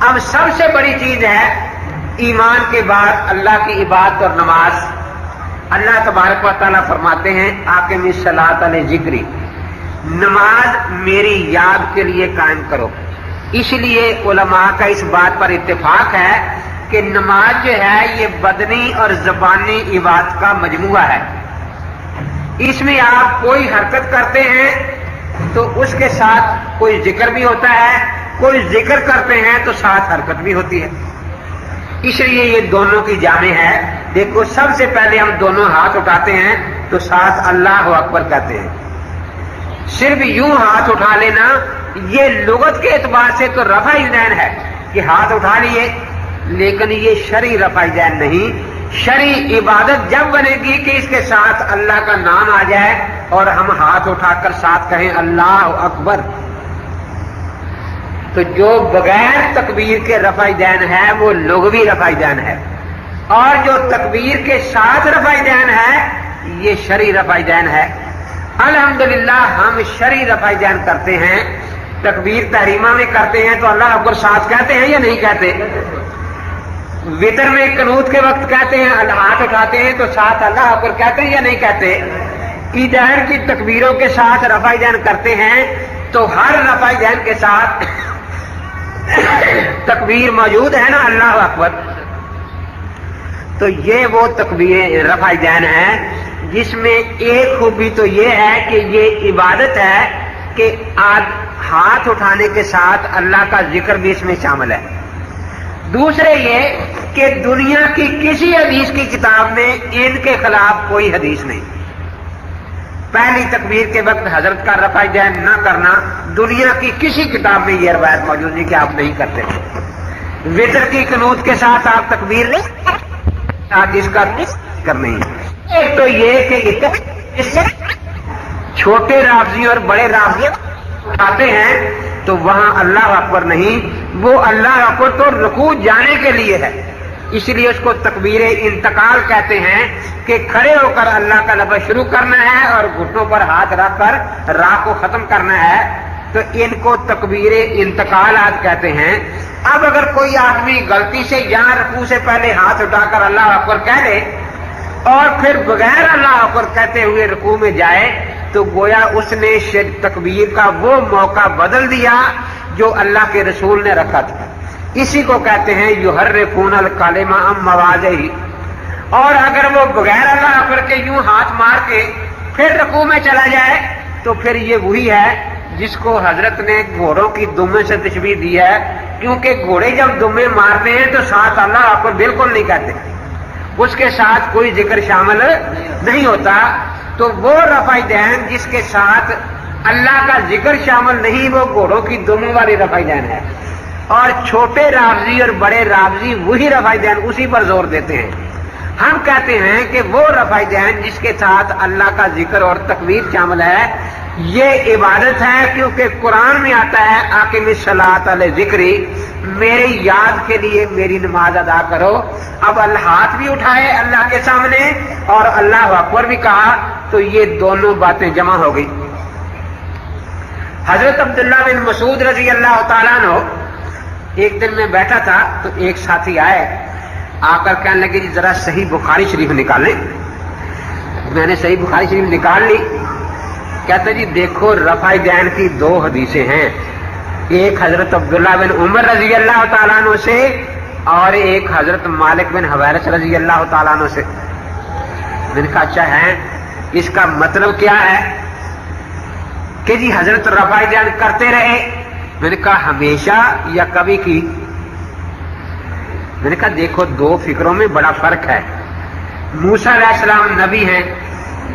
اب سب سے بڑی چیز ہے ایمان کے بعد اللہ کی عبادت اور نماز۔ اللہ تبارک و تعالیٰ فرماتے ہیں اقیم الصلاۃ لذکری، نماز میری یاد کے لیے قائم کرو۔ اس لیے علماء کا اس بات پر اتفاق ہے کہ نماز جو ہے یہ بدنی اور زبانی عبادت کا مجموعہ ہے۔ اس میں آپ کوئی حرکت کرتے ہیں تو اس کے ساتھ کوئی ذکر بھی ہوتا ہے، کوئی ذکر کرتے ہیں تو ساتھ حرکت بھی ہوتی ہے، اس لیے یہ دونوں کی جامع ہے۔ دیکھو سب سے پہلے ہم دونوں ہاتھ اٹھاتے ہیں تو ساتھ اللہ اکبر کہتے ہیں۔ صرف یوں ہاتھ اٹھا لینا یہ لغت کے اعتبار سے تو رفع ذہن ہے کہ ہاتھ اٹھا لیے، لیکن یہ شرعی رفع ذہن نہیں۔ شرعی عبادت جب بنے گی کہ اس کے ساتھ اللہ کا نام آ جائے اور ہم ہاتھ اٹھا کر ساتھ کہیں اللہ اکبر۔ تو جو بغیر تکبیر کے رفع ذہن ہے وہ لغوی رفع ذہن ہے، اور جو تکبیر کے ساتھ رفع ذہن ہے یہ شرعی رفع ذہن ہے۔ الحمدللہ ہم شرعی رفع ذہن کرتے ہیں، تکبیر تحریمہ میں کرتے ہیں تو اللہ اکبر ساتھ کہتے ہیں یا نہیں کہتے؟ وتر میں قنوت کے وقت کہتے ہیں، ہاتھ اٹھاتے ہیں تو ساتھ اللہ اکبر کہتے ہیں یا نہیں کہتے؟ عیدین کی تکبیروں کے ساتھ رفع ذہن کرتے ہیں تو ہر رفع ذہن کے ساتھ تکبیر موجود ہے نا اللہ اکبر۔ تو یہ وہ تکبیر رفع ذہن ہے جس میں ایک خوبی تو یہ ہے کہ یہ عبادت ہے کہ ہاتھ اٹھانے کے ساتھ اللہ کا ذکر بھی اس میں شامل ہے۔ دوسرے یہ کہ دنیا کی کسی حدیث کی کتاب میں ان کے خلاف کوئی حدیث نہیں۔ پہلی تکبیر کے وقت حضرت کا رفع ذہن نہ کرنا دنیا کی کسی کتاب میں یہ روایت موجود نہیں کہ آپ نہیں کرتے۔ وتر کی قنوت کے ساتھ آپ تکبیر لیں آپ اس کا کرنے۔ ایک تو یہ کہ اس سے چھوٹے رافضی اور بڑے رافضی آتے ہیں تو وہاں اللہ اکبر نہیں، وہ اللہ اکبر تو رکوع جانے کے لیے ہے، اس لیے اس کو تکبیر انتقال کہتے ہیں کہ کھڑے ہو کر اللہ کا لفظ شروع کرنا ہے اور گھٹنوں پر ہاتھ رکھ کر راہ کو ختم کرنا ہے، تو ان کو تکبیر انتقالات کہتے ہیں۔ اب اگر کوئی آدمی غلطی سے یہاں رکوع سے پہلے ہاتھ اٹھا کر اللہ اکبر کہہ لے اور پھر بغیر اللہ اکبر کہتے ہوئے رکوع میں جائے تو گویا اس نے تکبیر کا وہ موقع بدل دیا جو اللہ کے رسول نے رکھا تھا۔ اسی کو کہتے ہیں یحرفون الکلم عن مواضعہ۔ اور اگر وہ بغیر اللہ اکبر کے یوں ہاتھ مار کے پھر رکوع میں چلا جائے تو پھر یہ وہی ہے جس کو حضرت نے گھوڑوں کی دمے سے تشبیہ دی ہے، کیونکہ گھوڑے جب دمے مارتے ہیں تو ساتھ اللہ اکبر بالکل نہیں کہتے، اس کے ساتھ کوئی ذکر شامل نہیں ہوتا۔ تو وہ رفع ذہن جس کے ساتھ اللہ کا ذکر شامل نہیں وہ گھوڑوں کی دموں والی رفع ذہن ہے، اور چھوٹے رافضی اور بڑے رافضی وہی رفع ذہن اسی پر زور دیتے ہیں۔ ہم کہتے ہیں کہ وہ رفع ذہن جس کے ساتھ اللہ کا ذکر اور تکبیر شامل ہے یہ عبادت ہے، کیونکہ قرآن میں آتا ہے اقیم الصلاۃ لذکری، میری یاد کے لیے میری نماز ادا کرو۔ اب اللہ ہاتھ بھی اٹھائے اللہ کے سامنے اور اللہ اکبر بھی کہا تو یہ دونوں باتیں جمع ہو گئی۔ حضرت عبداللہ بن مسعود رضی اللہ تعالیٰ عنہ ایک دن میں بیٹھا تھا تو ایک ساتھی آئے، آ کر کہنے لگے جی ذرا صحیح بخاری شریف نکالیں۔ میں نے صحیح بخاری شریف نکال لی، کہتے جی دیکھو رفع ذہن کی دو حدیثیں ہیں، ایک حضرت عبداللہ بن عمر رضی اللہ تعالیٰ عنہ سے اور ایک حضرت مالک بن حویرث رضی اللہ تعالیٰ عنہ سے۔ میں نے کہا اچھا ہے، اس کا مطلب کیا ہے کہ جی حضرت رفع ذہن کرتے رہے؟ میں نے کہا ہمیشہ یا کبھی کی؟ میں نے کہا دیکھو دو فکروں میں بڑا فرق ہے۔ موسیٰ علیہ السلام نبی ہیں،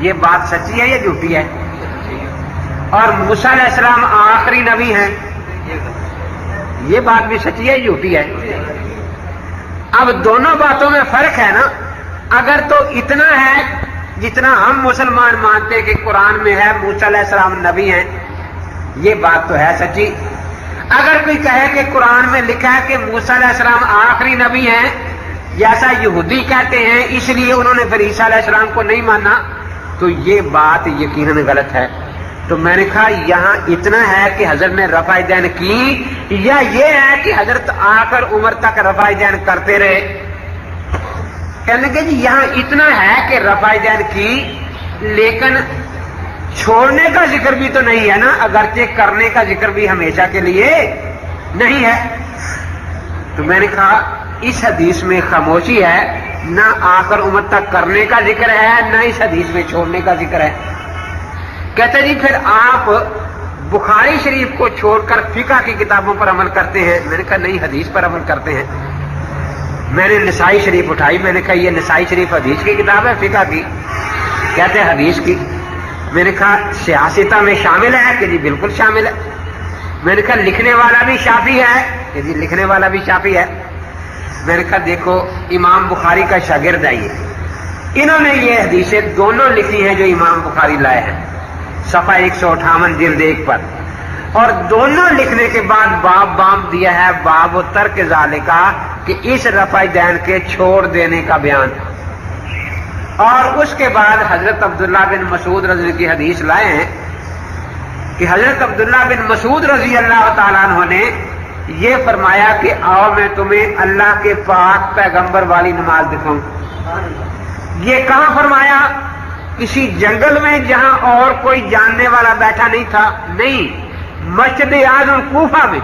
یہ بات سچی ہے یا جھوٹی ہے؟ اور موسیٰ علیہ السلام آخری نبی ہیں، یہ بات بھی سچی ہے جھوٹی ہے؟ اب دونوں باتوں میں فرق ہے نا۔ اگر تو اتنا ہے جتنا ہم مسلمان مانتے کہ قرآن میں ہے موسیٰ علیہ السلام نبی ہیں، یہ بات تو ہے سچی۔ اگر کوئی کہے کہ قرآن میں لکھا ہے کہ موسیٰ علیہ السلام آخری نبی ہیں جیسا یہودی کہتے ہیں اس لیے انہوں نے پھر عیسیٰ علیہ السلام کو نہیں مانا، تو یہ بات یقیناً غلط ہے۔ تو میں نے کہا یہاں اتنا ہے کہ حضرت نے رفع ذہن کی یا یہ ہے کہ حضرت آخر عمر تک رفع دین کرتے رہے؟ کہنے لگے جی یہاں اتنا ہے کہ رفع دین کی، لیکن چھوڑنے کا ذکر بھی تو نہیں ہے نا، اگرچہ کرنے کا ذکر بھی ہمیشہ کے لیے نہیں ہے۔ تو میں نے کہا اس حدیث میں خاموشی ہے، نہ آخر عمر تک کرنے کا ذکر ہے، نہ اس حدیث میں چھوڑنے کا ذکر ہے۔ کہتے جی پھر آپ بخاری شریف کو چھوڑ کر فقہ کی کتابوں پر عمل کرتے ہیں؟ میں نے کہا نہیں، حدیث پر عمل کرتے ہیں۔ میں نے نسائی شریف اٹھائی، میں نے کہا یہ نسائی شریف حدیث کی کتاب ہے فقہ کی؟ کہتے ہیں حدیث کی۔ میں نے کہا سیاستہ میں شامل ہے؟ کہ جی بالکل شامل ہے۔ میں نے کہا لکھنے والا بھی شافعی ہے؟ کہ جی لکھنے والا بھی شافعی ہے۔ میں نے کہا دیکھو امام بخاری کا شاگرد ہے یہ، انہوں نے یہ حدیثیں دونوں لکھی ہیں جو امام بخاری لائے ہیں، صفحہ 158 جلد 1 پر، اور دونوں لکھنے کے بعد باب دیا ہے، باب و ترک ذالکا، کہ اس رفع دین کے چھوڑ دینے کا بیان۔ اور اس کے بعد حضرت عبداللہ بن مسعود رضی کی حدیث لائے ہیں کہ حضرت عبداللہ بن مسعود رضی اللہ تعالیٰ عنہ نے یہ فرمایا کہ آؤ میں تمہیں اللہ کے پاک پیغمبر والی نماز دکھاؤں۔ یہ کہاں فرمایا؟ کسی جنگل میں جہاں اور کوئی جاننے والا بیٹھا نہیں تھا؟ نہیں، مسجد اعظم کوفہ میں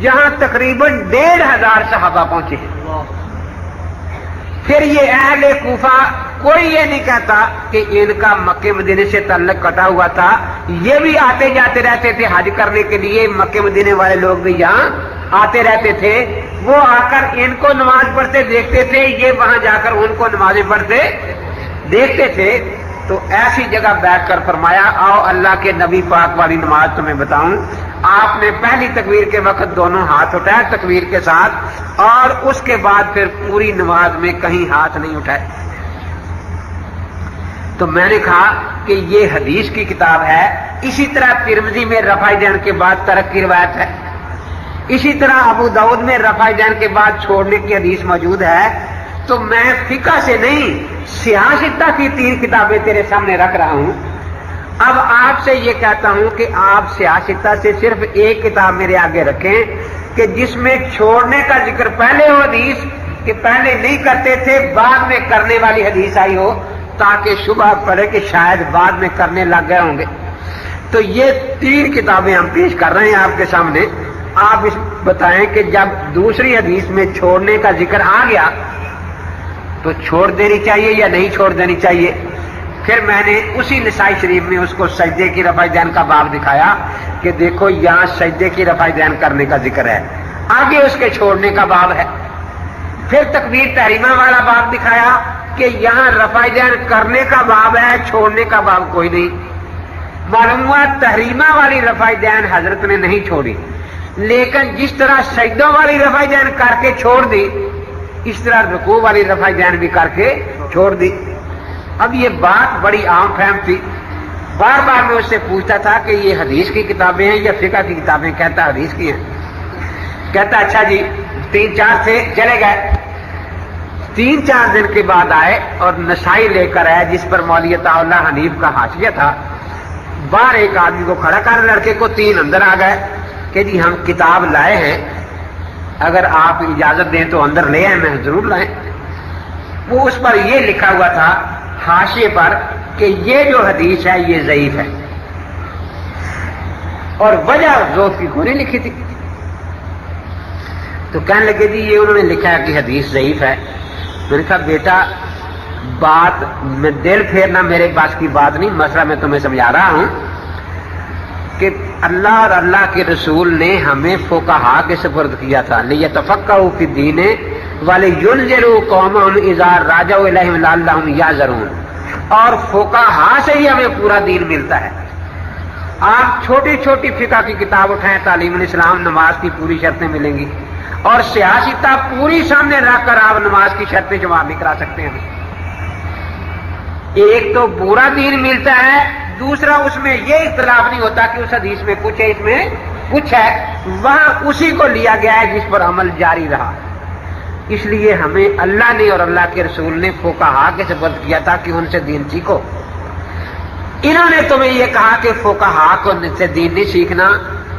جہاں تقریباً 1500 صحابہ پہنچے ہیں۔ پھر یہ اہل کوفہ کوئی یہ نہیں کہتا کہ ان کا مکہ مدینے سے تعلق کٹا ہوا تھا، یہ بھی آتے جاتے رہتے تھے حج کرنے کے لیے، مکہ مدینے والے لوگ بھی یہاں آتے رہتے تھے، وہ آ کر ان کو نماز پڑھتے دیکھتے تھے، یہ وہاں جا کر ان کو نمازیں پڑھتے دیکھتے تھے۔ تو ایسی جگہ بیٹھ کر فرمایا آؤ اللہ کے نبی پاک والی نماز تمہیں بتاؤں۔ آپ نے پہلی تکبیر کے وقت دونوں ہاتھ اٹھائے تکبیر کے ساتھ، اور اس کے بعد پھر پوری نماز میں کہیں ہاتھ نہیں اٹھائے۔ تو میں نے کہا کہ یہ حدیث کی کتاب ہے، اسی طرح ترمذی میں رفع دین کے بعد ترک کی روایت ہے، اسی طرح ابو داؤد میں رفع دین کے بعد چھوڑنے کی حدیث موجود ہے۔ تو میں فقہ سے نہیں سیاستہ کی 3 کتابیں تیرے سامنے رکھ رہا ہوں۔ اب آپ سے یہ کہتا ہوں کہ آپ سیاستہ سے صرف ایک کتاب میرے آگے رکھیں کہ جس میں چھوڑنے کا ذکر پہلے ہو حدیث کہ پہلے نہیں کرتے تھے، بعد میں کرنے والی حدیث آئی ہو، تاکہ شبہ پڑے کہ شاید بعد میں کرنے لگ گئے ہوں گے۔ تو یہ 3 کتابیں ہم پیش کر رہے ہیں آپ کے سامنے۔ آپ اس بتائیں کہ جب دوسری حدیث میں چھوڑنے کا ذکر آ گیا تو چھوڑ دینی چاہیے یا نہیں چھوڑ دینی چاہیے؟ پھر میں نے اسی نسائی شریف میں اس کو سجدے کی رفع دین کا باب دکھایا کہ دیکھو یہاں سجدے کی رفع دین کرنے کا ذکر ہے، آگے اس کے چھوڑنے کا باب ہے۔ پھر تکبیر تحریمہ والا باب دکھایا کہ یہاں رفع دین کرنے کا باب ہے، چھوڑنے کا باب کوئی نہیں۔ معلوم ہوا تحریمہ والی رفع دین حضرت نے نہیں چھوڑی، لیکن جس طرح سجدوں والی رفع دین کر کے چھوڑ دی، اس طرح رکوع والی رفع دین بھی کر کے چھوڑ دی۔ اب یہ بات بڑی عام فہم تھی، بار بار میں اس سے پوچھتا تھا کہ یہ حدیث کی کتابیں ہیں یا فقہ کی کتابیں؟ کہتا حدیث کی ہیں۔ کہتا اچھا جی 3-4 تھے، چلے گئے۔ 3-4 دن کے بعد آئے اور نسائی لے کر آئے جس پر مولوی عطا اللہ حنیف کا حاشیہ تھا۔ باہر ایک آدمی کو کھڑا کر لڑکے کو 3 اندر آ گئے کہ جی ہم کتاب لائے ہیں، اگر آپ اجازت دیں تو اندر لے آئیں۔ میں ضرور لائیں۔ وہ اس پر یہ لکھا ہوا تھا حاشیے پر کہ یہ جو حدیث ہے یہ ضعیف ہے، اور وجہ ضعف کی کوئی نہیں لکھی تھی۔ تو کہنے لگے جی یہ انہوں نے لکھا ہے کہ حدیث ضعیف ہے۔ میں نے کہا بیٹا بات میں دل پھیرنا میرے پاس کی بات نہیں، مسئلہ میں تمہیں سمجھا رہا ہوں کہ اللہ اور اللہ کے رسول نے ہمیں فقہا کے سپرد کیا تھا، لیتفقہوا فی الدین ولینذروا قومهم اذا راجعوا الیہم لعلہم یحذرون، اور فقہا سے ہی ہمیں پورا دین ملتا ہے۔ آپ چھوٹی چھوٹی فقہ کی کتاب اٹھائیں، تعلیم الاسلام، نماز کی پوری شرطیں ملیں گی، اور سیاستہ پوری سامنے رکھ کر آپ نماز کی شرطیں جواب بھی کرا سکتے ہیں۔ ایک تو پورا دین ملتا ہے، دوسرا اس میں یہ اختلاف نہیں ہوتا کہ اس حدیث میں کچھ ہے اس میں کچھ ہے، وہاں اسی کو لیا گیا ہے جس پر عمل جاری رہا۔ اس لیے ہمیں اللہ نے اور اللہ کے رسول نے فقہا کے سپرد کیا تھا کہ ان سے دین سیکھو۔ انہوں نے تمہیں یہ کہا کہ فقہا کو سے دین نہیں سیکھنا،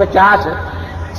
50।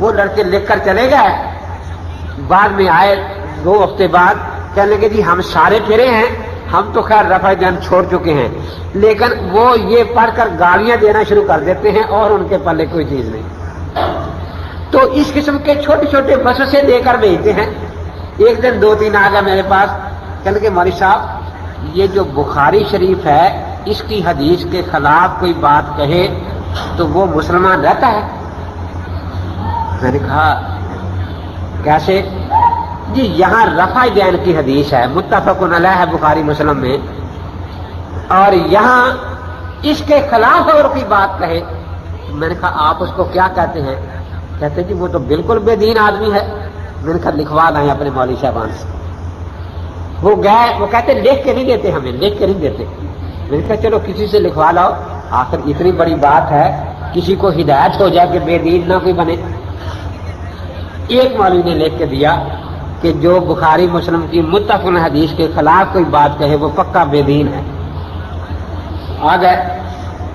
وہ لڑکے لکھ کر چلے گئے. بعد میں آئے 2 ہفتے بعد, کہنے لگے جی ہم سارے پھرے ہیں, ہم تو خیر رفع دین چھوڑ چکے ہیں, لیکن وہ یہ پڑھ کر گالیاں دینا شروع کر دیتے ہیں اور ان کے پلے کوئی چیز نہیں. تو اس قسم کے چھوٹے چھوٹے وسوسے دے کر بھیجتے ہیں. ایک دن 2-3 آ گیا میرے پاس, کہنے لگے مولوی صاحب یہ جو بخاری شریف ہے اس کی حدیث کے خلاف کوئی بات کہے تو وہ مسلمان رہتا ہے. میں نے کہا کیسے؟ جی یہاں رفع دین کی حدیث ہے, متفق علیہ ہے بخاری مسلم میں, اور یہاں اس کے خلاف اور کوئی بات کہے. میں نے کہا آپ اس کو کیا کہتے ہیں؟ کہتے جی وہ تو بالکل بے دین آدمی ہے. میں نے کہا لکھوا لائیں اپنے مولوی صاحبان سے. وہ گئے, وہ کہتے لکھ کے نہیں دیتے, ہمیں لکھ کے نہیں دیتے. میں نے کہا چلو کسی سے لکھوا لاؤ, آخر اتنی بڑی بات ہے, کسی کو ہدایت ہو جائے کہ بے دین نہ کوئی بنے. ایک مولوی نے لکھ کے دیا کہ جو بخاری مسلم کی متفق حدیث کے خلاف کوئی بات کہے وہ پکا بے دین ہے. آ گئے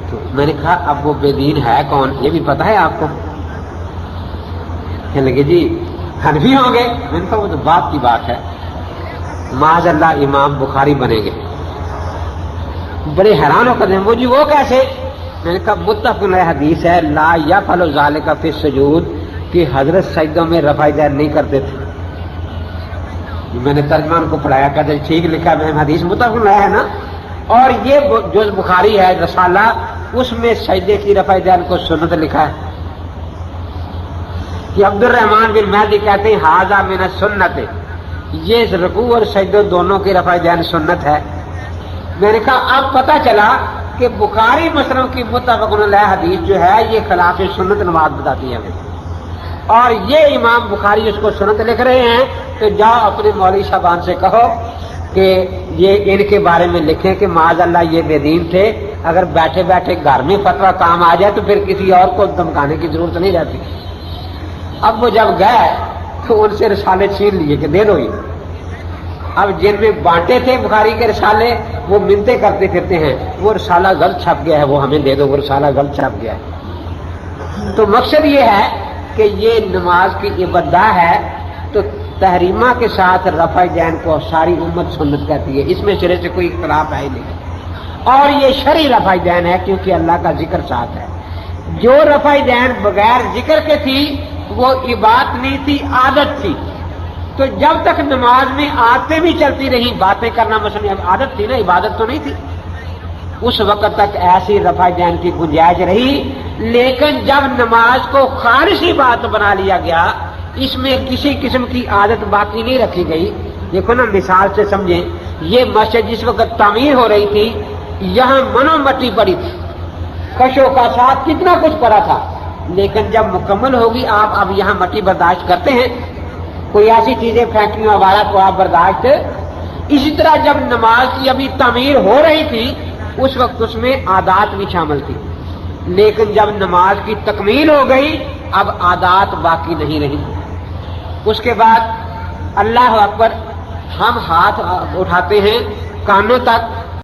تو میں نے کہا اب وہ بے دین ہے کون, یہ بھی پتہ ہے آپ کو؟ کہنے لگے جی حنفی ہوں گے. میں نے کہا وہ تو بات کی بات ہے, معاذ اللہ امام بخاری بنیں گے. بڑے حیران ہو کر دیں وہ جی وہ کیسے؟ میں نے کہا متفق حدیث ہے لا یفعل ذلک فی السجود, کہ حضرت سجدوں میں رفع دین نہیں کرتے تھے. میں نے ترجمان کو پڑھایا, کہتے ٹھیک لکھا ہے حدیث متفق ہے نا, اور یہ جو بخاری ہے رسالہ اس میں سجدے کی رفع دین کو سنت لکھا ہے. کہ عبد الرحمن بن مہدی کہتے ہیں ھذا من السنت, یہ رکوع اور سجدہ دونوں کی رفع دین سنت ہے. میں نے کہا اب پتہ چلا کہ بخاری مسلم کی متفق علیہ حدیث جو ہے یہ خلاف سنت نماز بتاتی ہے ہمیں, اور یہ امام بخاری اس کو سنت لکھ رہے ہیں. تو جاؤ اپنے مولوی صاحبان سے کہو کہ یہ ان کے بارے میں لکھیں کہ معاذ اللہ یہ بے دین تھے, اگر بیٹھے بیٹھے گھر میں فتویٰ کام آ جائے تو پھر کسی اور کو دھمکانے کی ضرورت نہیں رہتی. اب وہ جب گئے تو ان سے رسالے چھین لیے کہ دے دو یہ. اب جن میں بانٹے تھے بخاری کے رسالے وہ منتیں کرتے پھرتے ہیں وہ رسالہ غلط چھپ گیا ہے, وہ ہمیں دے دو, وہ رسالہ غلط چھپ گیا ہے. تو مقصد یہ ہے کہ یہ نماز کی عبادت ہے, تو تحریمہ کے ساتھ رفع دین کو ساری امت سنت کہتی ہے, اس میں سرے سے کوئی اختلاف ہے ہی نہیں. اور یہ شرعی رفع دین ہے کیونکہ اللہ کا ذکر ساتھ ہے. جو رفع دین بغیر ذکر کے تھی وہ عبادت نہیں تھی, عادت تھی. تو جب تک نماز میں عادتیں بھی چلتی رہیں, باتیں کرنا مثلا عادت تھی نا, عبادت تو نہیں تھی, اس وقت تک ایسی رفع دین کی گنجائش رہی. لیکن جب نماز کو خالص بات بنا لیا گیا, اس میں کسی قسم کی عادت باقی نہیں رکھی گئی. دیکھو نا مثال سے سمجھیں, یہ مسجد جس وقت تعمیر ہو رہی تھی یہاں منو مٹی پڑی تھی, کشو کا ساتھ کتنا کچھ پڑا تھا, لیکن جب مکمل ہوگی آپ اب یہاں مٹی برداشت کرتے ہیں, کوئی ایسی چیزیں پھینکنے والا تو آپ برداشت. اسی طرح جب نماز کی ابھی تعمیر ہو رہی تھی اس وقت اس میں عادات بھی شامل تھی, لیکن جب نماز کی تکمیل ہو گئی اب عادات باقی نہیں رہی. اس کے بعد اللہ اکبر, ہم ہاتھ اٹھاتے ہیں کانوں تک,